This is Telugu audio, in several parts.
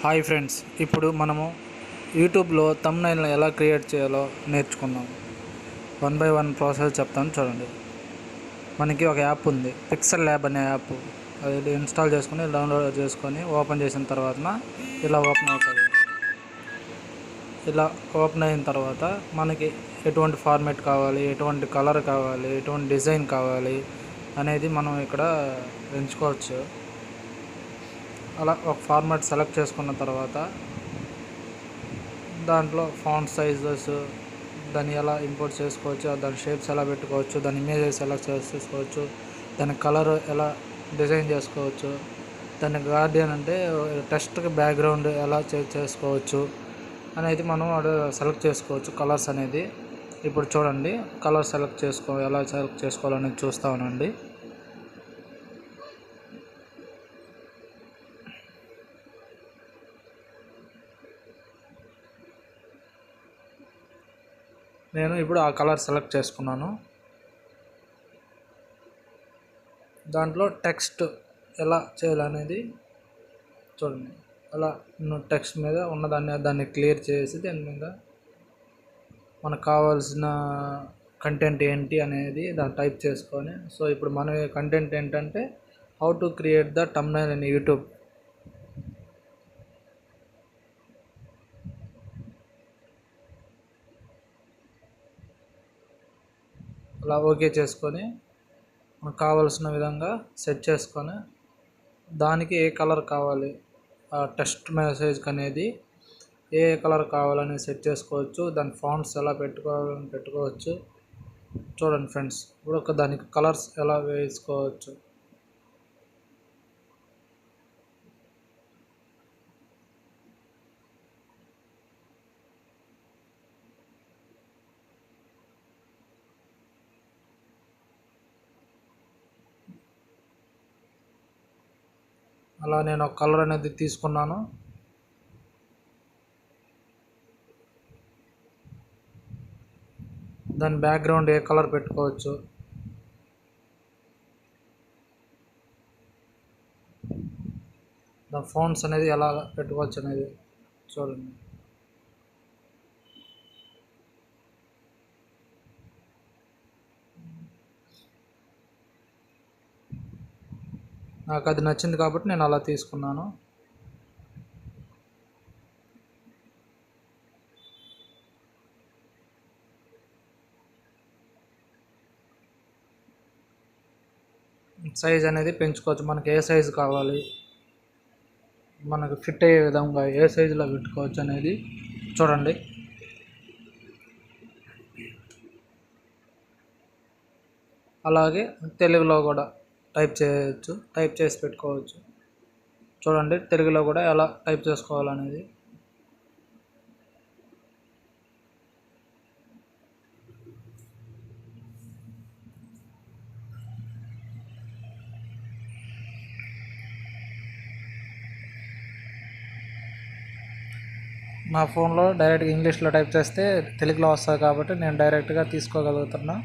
హాయ్ ఫ్రెండ్స్, ఇప్పుడు మనము యూట్యూబ్లో థంబ్నెయిల్ని ఎలా క్రియేట్ చేయాలో నేర్చుకుందాం. 1 by 1 ప్రాసెస్ చెప్తాను చూడండి. మనకి ఒక యాప్ ఉంది, పిక్సెల్ ల్యాబ్ అనే యాప్. అది ఇన్స్టాల్ చేసుకుని డౌన్లోడ్ చేసుకొని ఓపెన్ చేసిన తర్వాత ఇలా ఓపెన్ అవుతుంది. ఇలా ఓపెన్ అయిన తర్వాత మనకి ఎటువంటి ఫార్మాట్ కావాలి, ఎటువంటి కలర్ కావాలి, ఎటువంటి డిజైన్ కావాలి అనేది మనం ఇక్కడ ఎంచుకోవచ్చు. అలా ఒక ఫార్మాట్ సెలెక్ట్ చేసుకున్న తర్వాత దాంట్లో ఫాంట్ సైజెస్ దాన్ని ఎలా ఇంపోర్ట్ చేసుకోవచ్చు, దాని షేప్స్ ఎలా పెట్టుకోవచ్చు, దాని ఇమేజెస్ ఎలా చేసుకోవచ్చు, దాని కలర్ ఎలా డిజైన్ చేసుకోవచ్చు, దాని గార్డియన్ అంటే టెక్స్ట్కి బ్యాక్గ్రౌండ్ ఎలా చేసుకోవచ్చు అనేది మనం సెలెక్ట్ చేసుకోవచ్చు. కలర్స్ అనేది ఇప్పుడు చూడండి, కలర్ ఎలా సెలెక్ట్ చేసుకోవాలనేది చూస్తా ఉండండి. నేను ఇప్పుడు ఆ కలర్ సెలెక్ట్ చేసుకున్నాను. దాంట్లో టెక్స్ట్ ఎలా చేయాలనేది చూడండి. అలా టెక్స్ట్ మీద దాన్ని క్లియర్ చేసి దాని మీద మనకు కావాల్సిన కంటెంట్ ఏంటి అనేది దాన్ని టైప్ చేసుకొని, సో ఇప్పుడు మన కంటెంట్ ఏంటంటే how to create the thumbnail in YouTube. అలా ఓకే చేసుకొని మనకు కావాల్సిన విధంగా సెట్ చేసుకొని దానికి ఏ కలర్ కావాలి, ఆ టెక్స్ట్ మెసేజ్కి అనేది ఏ కలర్ కావాలని సెట్ చేసుకోవచ్చు. దాని ఫాంట్స్ ఎలా పెట్టుకోవాలని పెట్టుకోవచ్చు. చూడండి ఫ్రెండ్స్, ఇప్పుడు దానికి కలర్స్ ఎలా వేసుకోవచ్చు. అలా నేను ఒక కలర్ అనేది తీసుకున్నాను. దాని బ్యాక్గ్రౌండ్ ఏ కలర్ పెట్టుకోవచ్చు. దాని ఫాంట్స్ అనేది ఎలా పెట్టుకోవచ్చు అనేది చూడండి. నాకు అది నచ్చింది కాబట్టి నేను అలా తీసుకున్నాను. సైజ్ అనేది పెంచుకోవచ్చు. మనకి ఏ సైజు కావాలి, మనకు ఫిట్ అయ్యే విధంగా ఏ సైజులో పెట్టుకోవచ్చు అనేది చూడండి. అలాగే తెలుగులో కూడా టైప్ చేసి పెట్టుకోవచ్చు. చూడండి తెలుగులో కూడా ఎలా టైప్ చేసుకోవాలనేది. నా ఫోన్లో డైరెక్ట్గా ఇంగ్లీష్లో టైప్ చేస్తే తెలుగులో వస్తుంది కాబట్టి నేను డైరెక్ట్గా తీసుకోగలుగుతున్నా.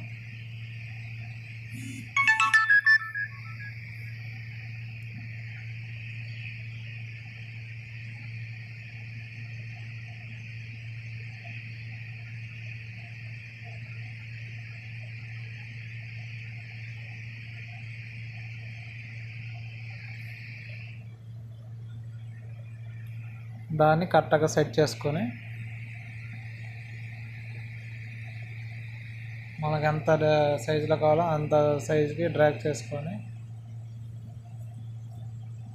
దాన్ని కరెక్ట్గా సెట్ చేసుకొని మనకు ఎంత సైజులో కావాలో అంత సైజుకి డ్రాగ్ చేసుకొని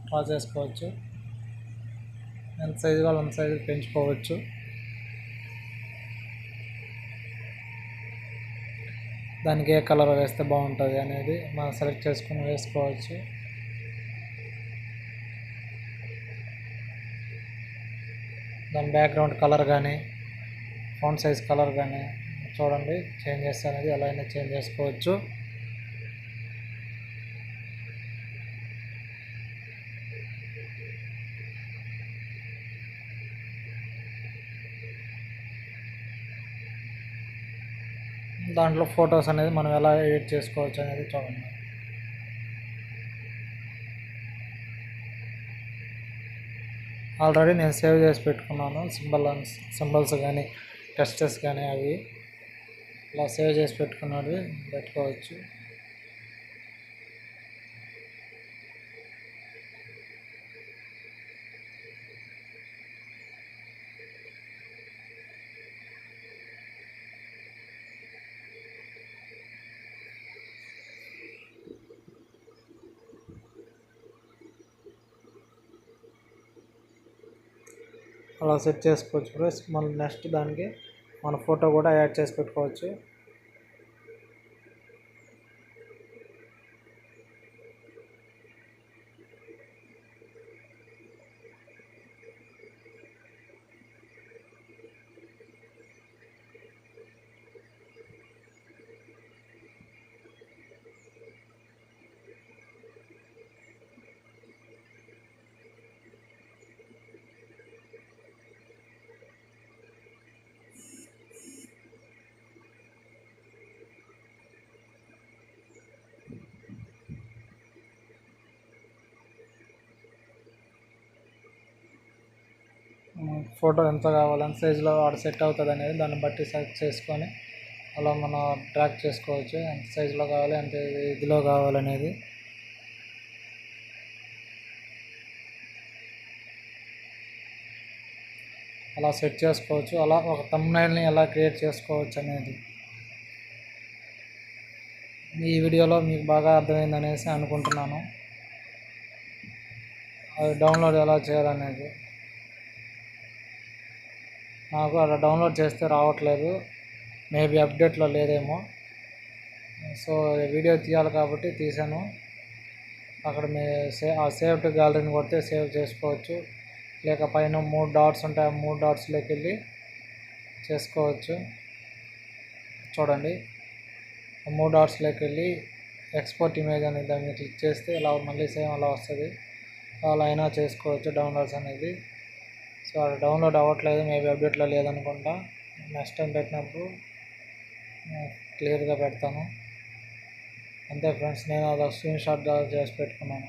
డ్రా చేసుకోవచ్చు. ఎంత సైజు కావాలో అంత సైజు పెంచుకోవచ్చు. దానికి ఏ కలర్ వేస్తే బాగుంటుంది అనేది మనం సెలెక్ట్ చేసుకొని వేసుకోవచ్చు. దాని బ్యాక్గ్రౌండ్ కలర్ కానీ ఫాంట్ సైజ్ కలర్ కానీ చూడండి చేంజెస్ అనేది ఎలా అయినా చేంజ్ చేసుకోవచ్చు. దాంట్లో ఫొటోస్ అనేది మనం ఎలా ఎడిట్ చేసుకోవచ్చు అనేది చూడండి. ఆల్రెడీ నేను సేవ్ చేసి పెట్టుకున్నాను సింబల్స్ కానీ టెక్స్చర్స్ కానీ అవి ఇలా సేవ్ చేసి పెట్టుకున్నది పెట్టుకోవచ్చు. అలా సెట్ చేసుకోవచ్చు ఫ్రెండ్స్. మళ్ళీ నెక్స్ట్ దానికి మన ఫోటో కూడా యాడ్ చేసి పెట్టుకోవచ్చు. ఫోటో ఎంత కావాలని సైజులో వాడు సెట్ అవుతుంది అనేది దాన్ని బట్టి సెట్ చేసుకొని అలా మనం ట్రాక్ చేసుకోవచ్చు. ఎంత సైజులో కావాలి, ఎంత ఇదిలో కావాలనేది. అలా సెట్ చేసుకోవచ్చు. అలా ఒక థంబ్నెయిల్ని ఎలా క్రియేట్ చేసుకోవచ్చు అనేది ఈ వీడియోలో మీకు బాగా అర్థమైందనేసి అనుకుంటున్నాను. అది డౌన్లోడ్ ఎలా చేయాలనేది నాకు అలా డౌన్లోడ్ చేస్తే రావట్లేదు, మేబీ అప్డేట్లో లేదేమో. సో వీడియో తీయాలి కాబట్టి తీసాను. అక్కడ మీ సేవ్ టు గ్యాలరీని కొడితే సేవ్ చేసుకోవచ్చు. లేక పైన 3 డాట్స్ ఉంటాయి, ఆ 3 డాట్స్లోకి వెళ్ళి చేసుకోవచ్చు. చూడండి, 3 డాట్స్లోకి వెళ్ళి ఎక్స్పోర్ట్ ఇమేజ్ అనేది దాన్ని క్లిక్ చేస్తే ఇలా మళ్ళీ సేమ్ అలా వస్తుంది. అలా అయినా చేసుకోవచ్చు డౌన్లోడ్స్ అనేది. సో అది డౌన్లోడ్ అవ్వట్లేదు, మేబీ అప్డేట్లో లేదనుకుంటా. నెక్స్ట్ టైం పెట్టినప్పుడు క్లియర్గా పెడతాను. అంతే ఫ్రెండ్స్, నేను అది స్క్రీన్ షాట్ చేసి పెట్టుకున్నాను.